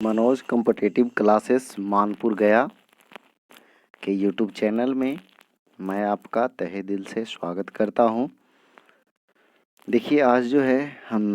Manoj competitive classes Manpur गया के YouTube channel में मैं आपका तहे दिल से स्वागत करता हूं। देखिए, आज जो है हम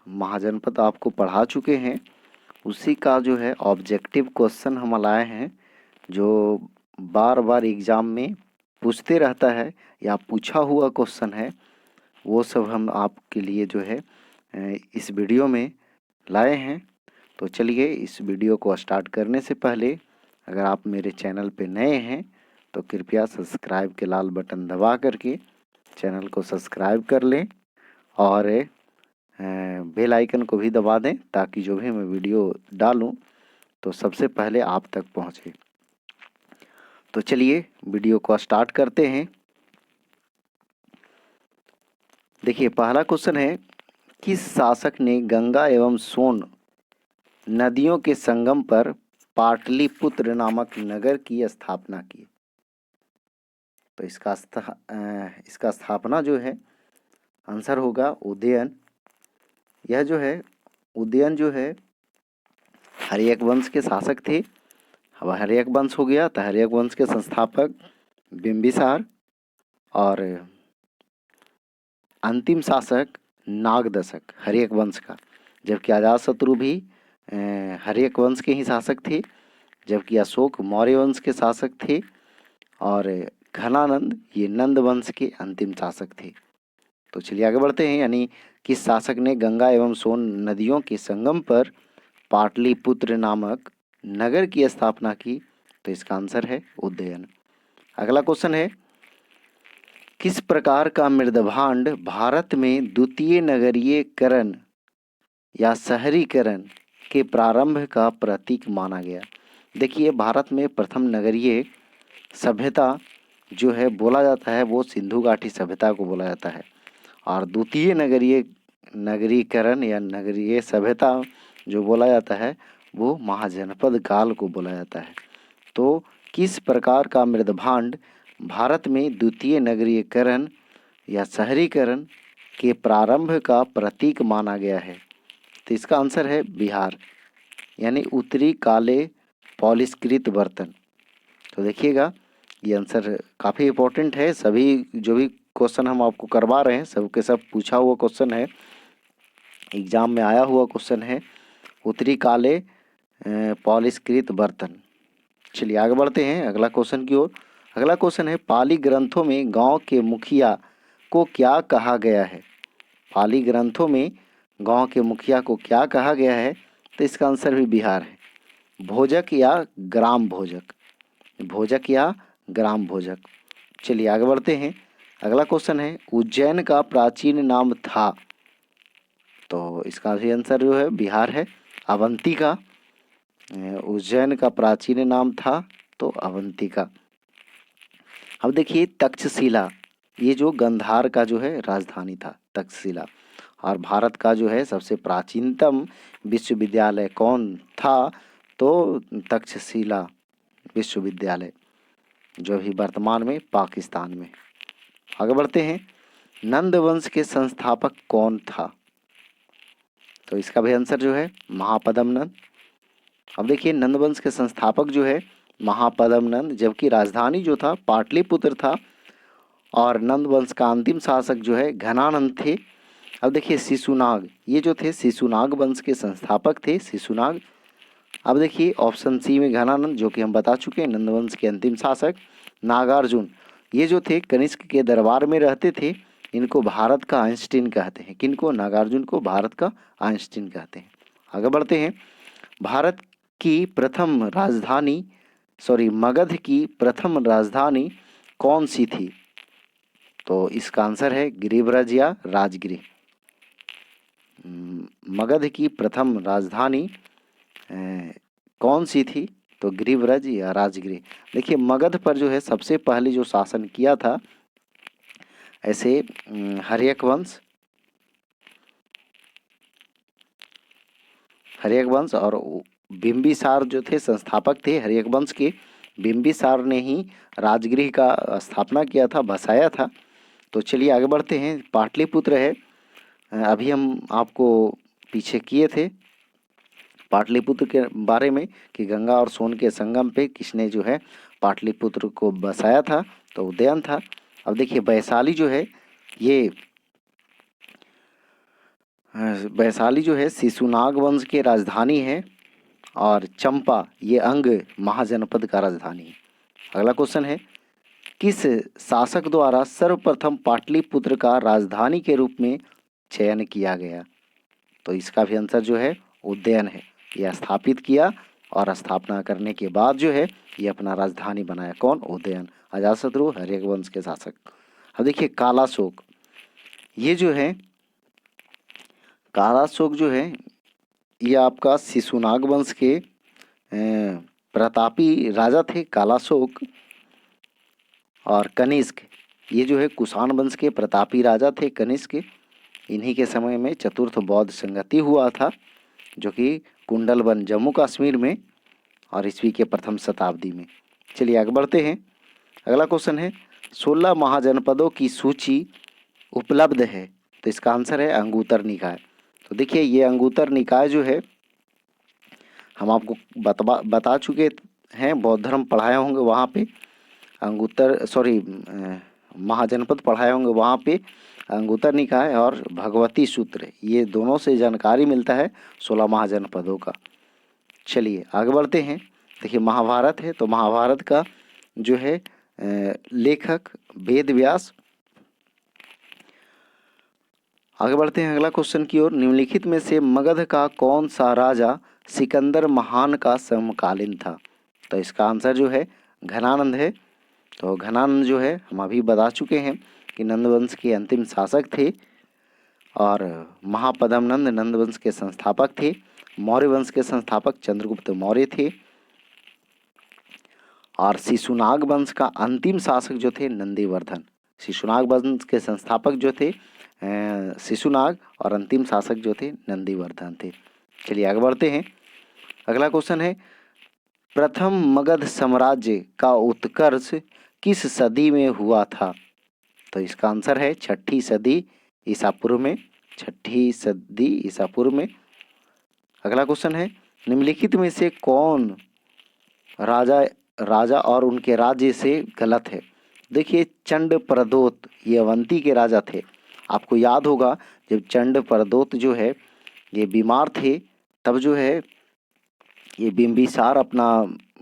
महाजनपद आपको पढ़ा चुके हैं, उसी का जो है ऑब्जेक्टिव क्वेश्चन हम लाए हैं, जो बार बार एग्ज़ाम में पूछते रहता है या पूछा हुआ क्वेश्चन है। वो सब हम आपके लिए जो है इस वीडियो में लाए हैं। तो चलिए, इस वीडियो को स्टार्ट करने से पहले अगर आप मेरे चैनल पे नए हैं तो कृपया सब्सक्राइब के लाल बटन दबा करके चैनल को सब्सक्राइब कर लें और बेल आइकन को भी दबा दें, ताकि जो भी मैं वीडियो डालूं तो सबसे पहले आप तक पहुंचे। तो चलिए वीडियो को स्टार्ट करते हैं। देखिए, पहला क्वेश्चन है, किस शासक ने गंगा एवं सोन नदियों के संगम पर पाटलिपुत्र नामक नगर की स्थापना की? तो इसका स्थापना जो है आंसर होगा उदयन। यह जो है उदयन जो है हर्यक वंश के शासक थे। अब हर्यक वंश हो गया तो हर्यक वंश के संस्थापक बिंबिसार और अंतिम शासक नागदशक हर्यक वंश का, जबकि अजातशत्रु भी हर्यक वंश के ही शासक थे, जबकि अशोक मौर्य वंश के शासक थे और घनानंद ये नंद वंश के अंतिम शासक थे। तो चलिए आगे बढ़ते हैं। यानी किस शासक ने गंगा एवं सोन नदियों के संगम पर पाटलिपुत्र नामक नगर की स्थापना की? तो इसका आंसर है उदयन। अगला क्वेश्चन है, किस प्रकार का मृदभांड भारत में द्वितीय नगरीयकरण या शहरीकरण के प्रारंभ का प्रतीक माना गया? देखिए, भारत में प्रथम नगरीय सभ्यता जो है बोला जाता है वो सिंधु घाटी सभ्यता को बोला जाता है, और द्वितीय नगरीकरण या नगरीय सभ्यता जो बोला जाता है वो महाजनपद काल को बोला जाता है। तो किस प्रकार का मृदभांड भारत में द्वितीय नगरीकरण या शहरीकरण के प्रारंभ का प्रतीक माना गया है? तो इसका आंसर है बिहार, यानी उत्तरी काले पॉलिशकृत बर्तन। तो देखिएगा, ये आंसर काफ़ी इम्पोर्टेंट है। सभी जो भी क्वेश्चन हम आपको करवा रहे हैं सब के सब पूछा हुआ क्वेश्चन है, एग्जाम में आया हुआ क्वेश्चन है, उत्तरी काले पॉलिशकृत बर्तन। चलिए आगे बढ़ते हैं अगला क्वेश्चन की ओर। अगला क्वेश्चन है, पाली ग्रंथों में गांव के मुखिया को क्या कहा गया है? पाली ग्रंथों में गांव के मुखिया को क्या कहा गया है? तो इसका आंसर भी बिहार है, भोजक या ग्राम भोजक। भोजक या ग्राम भोजक। चलिए आगे बढ़ते हैं। अगला क्वेश्चन है, उज्जैन का प्राचीन नाम था? तो इसका भी आंसर जो है बिहार है, अवंतिका। उज्जैन का प्राचीन नाम था तो अवंतिका। अब देखिए, तक्षशिला ये जो गंधार का जो है राजधानी था तक्षशिला, और भारत का जो है सबसे प्राचीनतम विश्वविद्यालय कौन था? तो तक्षशिला विश्वविद्यालय, जो भी वर्तमान में पाकिस्तान में। आगे बढ़ते हैं, नंद वंश के संस्थापक कौन था? तो इसका भी आंसर जो है महापद्म नंद। अब देखिए, नंद वंश के संस्थापक जो है महापद्म नंद, जबकि राजधानी जो था पाटलिपुत्र था, और नंद वंश का अंतिम शासक जो है घनानंद थे। अब देखिए, शिशुनाग ये जो थे शिशुनाग वंश के संस्थापक थे, शिशुनाग। अब देखिए ऑप्शन सी में घनानंद, जो कि हम बता चुके हैं, नंद वंश के अंतिम शासक। नागार्जुन ये जो थे कनिष्क के दरबार में रहते थे, इनको भारत का आइंस्टीन कहते हैं। किनको? नागार्जुन को भारत का आइंस्टीन कहते हैं। आगे बढ़ते हैं, भारत की प्रथम राजधानी मगध की प्रथम राजधानी कौन सी थी? तो इसका आंसर है गिरिब्रज या राजगृह। मगध की प्रथम राजधानी कौन सी थी? तो गिरिब्रज या राजगृह। देखिए, मगध पर जो है सबसे पहले जो शासन किया था ऐसे हर्यक वंश और बिंबिसार जो थे संस्थापक थे हर्यक वंश के। बिंबिसार ने ही राजगृह का स्थापना किया था, बसाया था। तो चलिए आगे बढ़ते हैं। पाटलिपुत्र है, अभी हम आपको पीछे किए थे, पाटलिपुत्र के बारे में कि गंगा और सोन के संगम पे किसने जो है पाटलिपुत्र को बसाया था, तो उदयन था। अब देखिए वैशाली जो है ये वैशाली जो है शिशुनाग वंश की राजधानी है और चंपा ये अंग महाजनपद का राजधानी है। अगला क्वेश्चन है किस शासक द्वारा सर्वप्रथम पाटलिपुत्र का राजधानी के रूप में चयन किया गया, तो इसका भी आंसर जो है उदयन है। यह स्थापित किया और स्थापना करने के बाद जो है ये अपना राजधानी बनाया। कौन? उदयन, अजातशत्रु हर्यक वंश के शासक। अब देखिए कालाशोक, ये जो है कालाशोक जो है ये आपका शिशुनाग वंश के प्रतापी राजा थे कालाशोक। और कनिष्क ये जो है कुषाण वंश के प्रतापी राजा थे कनिष्क। इन्हीं के समय में चतुर्थ बौद्ध संगति हुआ था जो कि कुंडलवन जम्मू कश्मीर में और ईस्वी के प्रथम शताब्दी में। चलिए आगे बढ़ते हैं। अगला क्वेश्चन है 16 महाजनपदों की सूची उपलब्ध है, तो इसका आंसर है अंगुत्तर निकाय। तो देखिए ये अंगुत्तर निकाय जो है हम आपको बता चुके हैं, बौद्ध धर्म पढ़ाए होंगे वहाँ पे महाजनपद पढ़ाए होंगे वहाँ पे अंगुत्तर निकाय और भगवती सूत्र, ये दोनों से जानकारी मिलता है 16 महाजनपदों का। चलिए आगे बढ़ते हैं। देखिए महाभारत है, तो महाभारत का जो है लेखक वेद व्यास। आगे बढ़ते हैं अगला क्वेश्चन की ओर। निम्नलिखित में से मगध का कौन सा राजा सिकंदर महान का समकालीन था, तो इसका आंसर जो है घनानंद है। तो घनानंद जो है हम अभी बता चुके हैं कि नंद वंश के अंतिम शासक थे और महापद्मनंद नंद वंश के संस्थापक थे। मौर्य वंश के संस्थापक चंद्रगुप्त मौर्य थे और शिशुनाग वंश का अंतिम शासक जो थे नंदीवर्धन। शिशुनाग वंश के संस्थापक जो थे शिशुनाग और अंतिम शासक जो थे नंदीवर्धन थे। चलिए आगे बढ़ते हैं। अगला क्वेश्चन है प्रथम मगध साम्राज्य का उत्कर्ष किस सदी में हुआ था, तो इसका आंसर है 6ठी सदी ईसा पूर्व में। 6ठी सदी ईसा पूर्व में। अगला क्वेश्चन है निम्नलिखित में से कौन राजा और उनके राज्य से गलत है। देखिए चंड प्रदोत ये अवंती के राजा थे। आपको याद होगा जब चंड प्रदोत जो है ये बीमार थे, तब जो है ये बिंबिसार अपना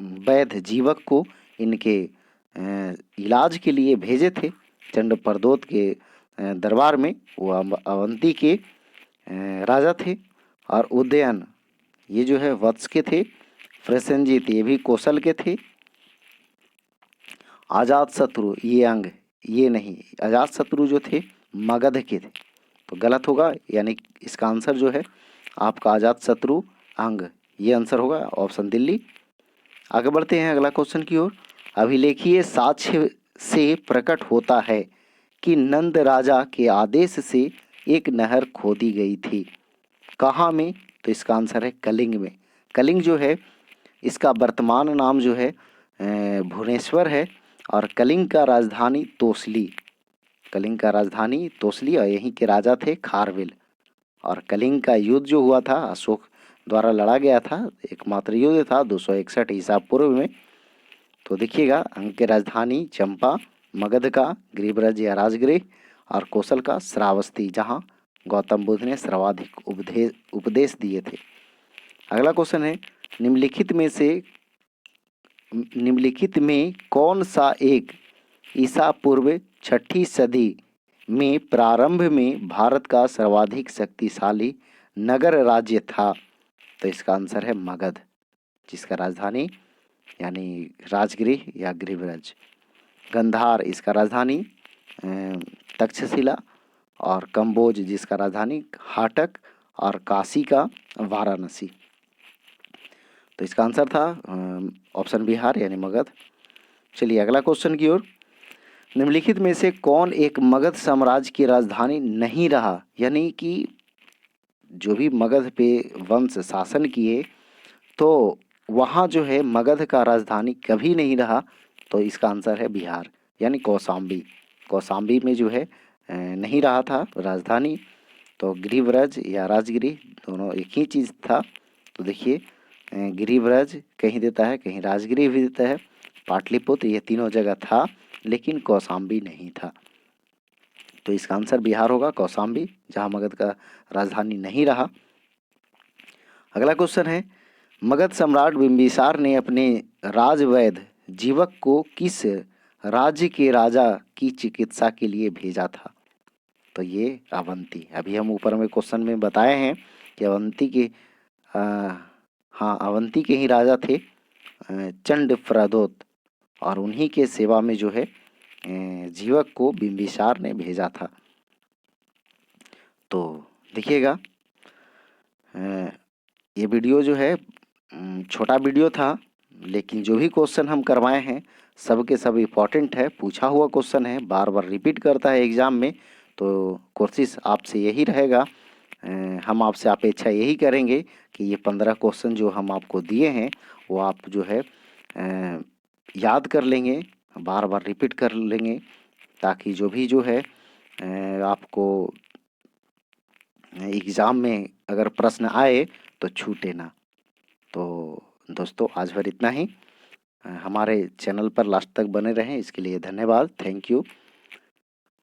वैद्य जीवक को इनके इलाज के लिए भेजे थे चंड प्रदोत के दरबार में। वो अवंती के राजा थे। और उदयन ये जो है वत्स के थे। प्रसेनजीत ये भी कौशल के थे। अजातशत्रु ये अंग ये नहीं, अजातशत्रु जो थे मगध के थे, तो गलत होगा। यानी इसका आंसर जो है आपका अजातशत्रु अंग, ये आंसर होगा ऑप्शन दिल्ली। आगे बढ़ते हैं अगला क्वेश्चन की ओर। अभिलेखीय साक्ष्य से प्रकट होता है कि नंद राजा के आदेश से एक नहर खोदी गई थी। कहाँ में, तो इसका आंसर है कलिंग में। कलिंग जो है इसका वर्तमान नाम जो है भुवनेश्वर है और कलिंग का राजधानी तोसली। कलिंग का राजधानी तोसली और यहीं के राजा थे खारवेल। और कलिंग का युद्ध जो हुआ था अशोक द्वारा लड़ा गया था, एकमात्र युद्ध था 261 ईसा पूर्व में। तो देखिएगा अंग के राजधानी चंपा, मगध का गिरिब्रज या राजगृह और कौशल का श्रावस्ती, जहाँ गौतम बुद्ध ने सर्वाधिक उपदेश दिए थे। अगला क्वेश्चन है निम्नलिखित में कौन सा एक ईसा पूर्व 6ठी सदी में प्रारंभ में भारत का सर्वाधिक शक्तिशाली नगर राज्य था, तो इसका आंसर है मगध, जिसका राजधानी यानी राजगृह या गिरिब्रज। गंधार इसका राजधानी तक्षशिला और कंबोज जिसका राजधानी हाटक और काशी का वाराणसी। तो इसका आंसर था ऑप्शन बिहार यानी मगध। चलिए अगला क्वेश्चन की ओर। निम्नलिखित में से कौन एक मगध साम्राज्य की राजधानी नहीं रहा, यानी कि जो भी मगध पे वंश शासन किए तो वहाँ जो है मगध का राजधानी कभी नहीं रहा, तो इसका आंसर है बिहार यानी कौशाम्बी। कौशाम्बी में जो है नहीं रहा था राजधानी, तो गिरिब्रज या राजगिरी दोनों एक ही चीज़ था, तो देखिए गिरिव्रज कहीं देता है, कहीं राजगिरी भी देता है, पाटलिपुत्र, ये तीनों जगह था, लेकिन कौशाम्बी नहीं था। तो इसका आंसर बिहार होगा, कौशाम्बी, जहाँ मगध का राजधानी नहीं रहा। अगला क्वेश्चन है, मगध सम्राट बिंबिसार ने अपने राजवैद्य जीवक को किस राज्य के राजा की चिकित्सा के लिए भेजा था? तो ये अवंती। अभी हम ऊपर में क्वेश्चन में बताए हैं कि अवंती के हाँ, अवंती के ही राजा थे चंड प्रदोत, और उन्हीं के सेवा में जो है जीवक को बिंबिसार ने भेजा था। तो देखिएगा ये वीडियो जो है छोटा वीडियो था, लेकिन जो भी क्वेश्चन हम करवाए हैं सब के सब इम्पॉर्टेंट है, पूछा हुआ क्वेश्चन है, बार बार रिपीट करता है एग्ज़ाम में। तो कोशिश आपसे यही रहेगा, हम आपसे अपेक्षा यही करेंगे कि ये 15 क्वेश्चन जो हम आपको दिए हैं वो आप जो है याद कर लेंगे, बार बार रिपीट कर लेंगे, ताकि जो भी जो है आपको एग्ज़ाम में अगर प्रश्न आए तो छूटे ना। तो दोस्तों आज भर इतना ही। हमारे चैनल पर लास्ट तक बने रहें, इसके लिए धन्यवाद, थैंक यू।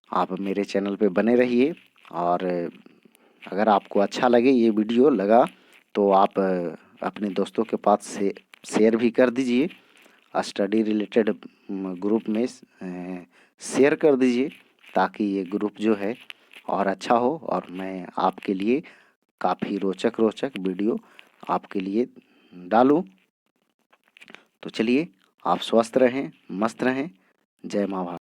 आप मेरे चैनल पे बने रहिए, और अगर आपको अच्छा लगे ये वीडियो लगा तो आप अपने दोस्तों के पास से शेयर भी कर दीजिए, स्टडी रिलेटेड ग्रुप में शेयर कर दीजिए, ताकि ये ग्रुप जो है और अच्छा हो, और मैं आपके लिए काफ़ी रोचक रोचक वीडियो आपके लिए डालूं। तो चलिए, आप स्वस्थ रहें, मस्त रहें। जय माँ भारत।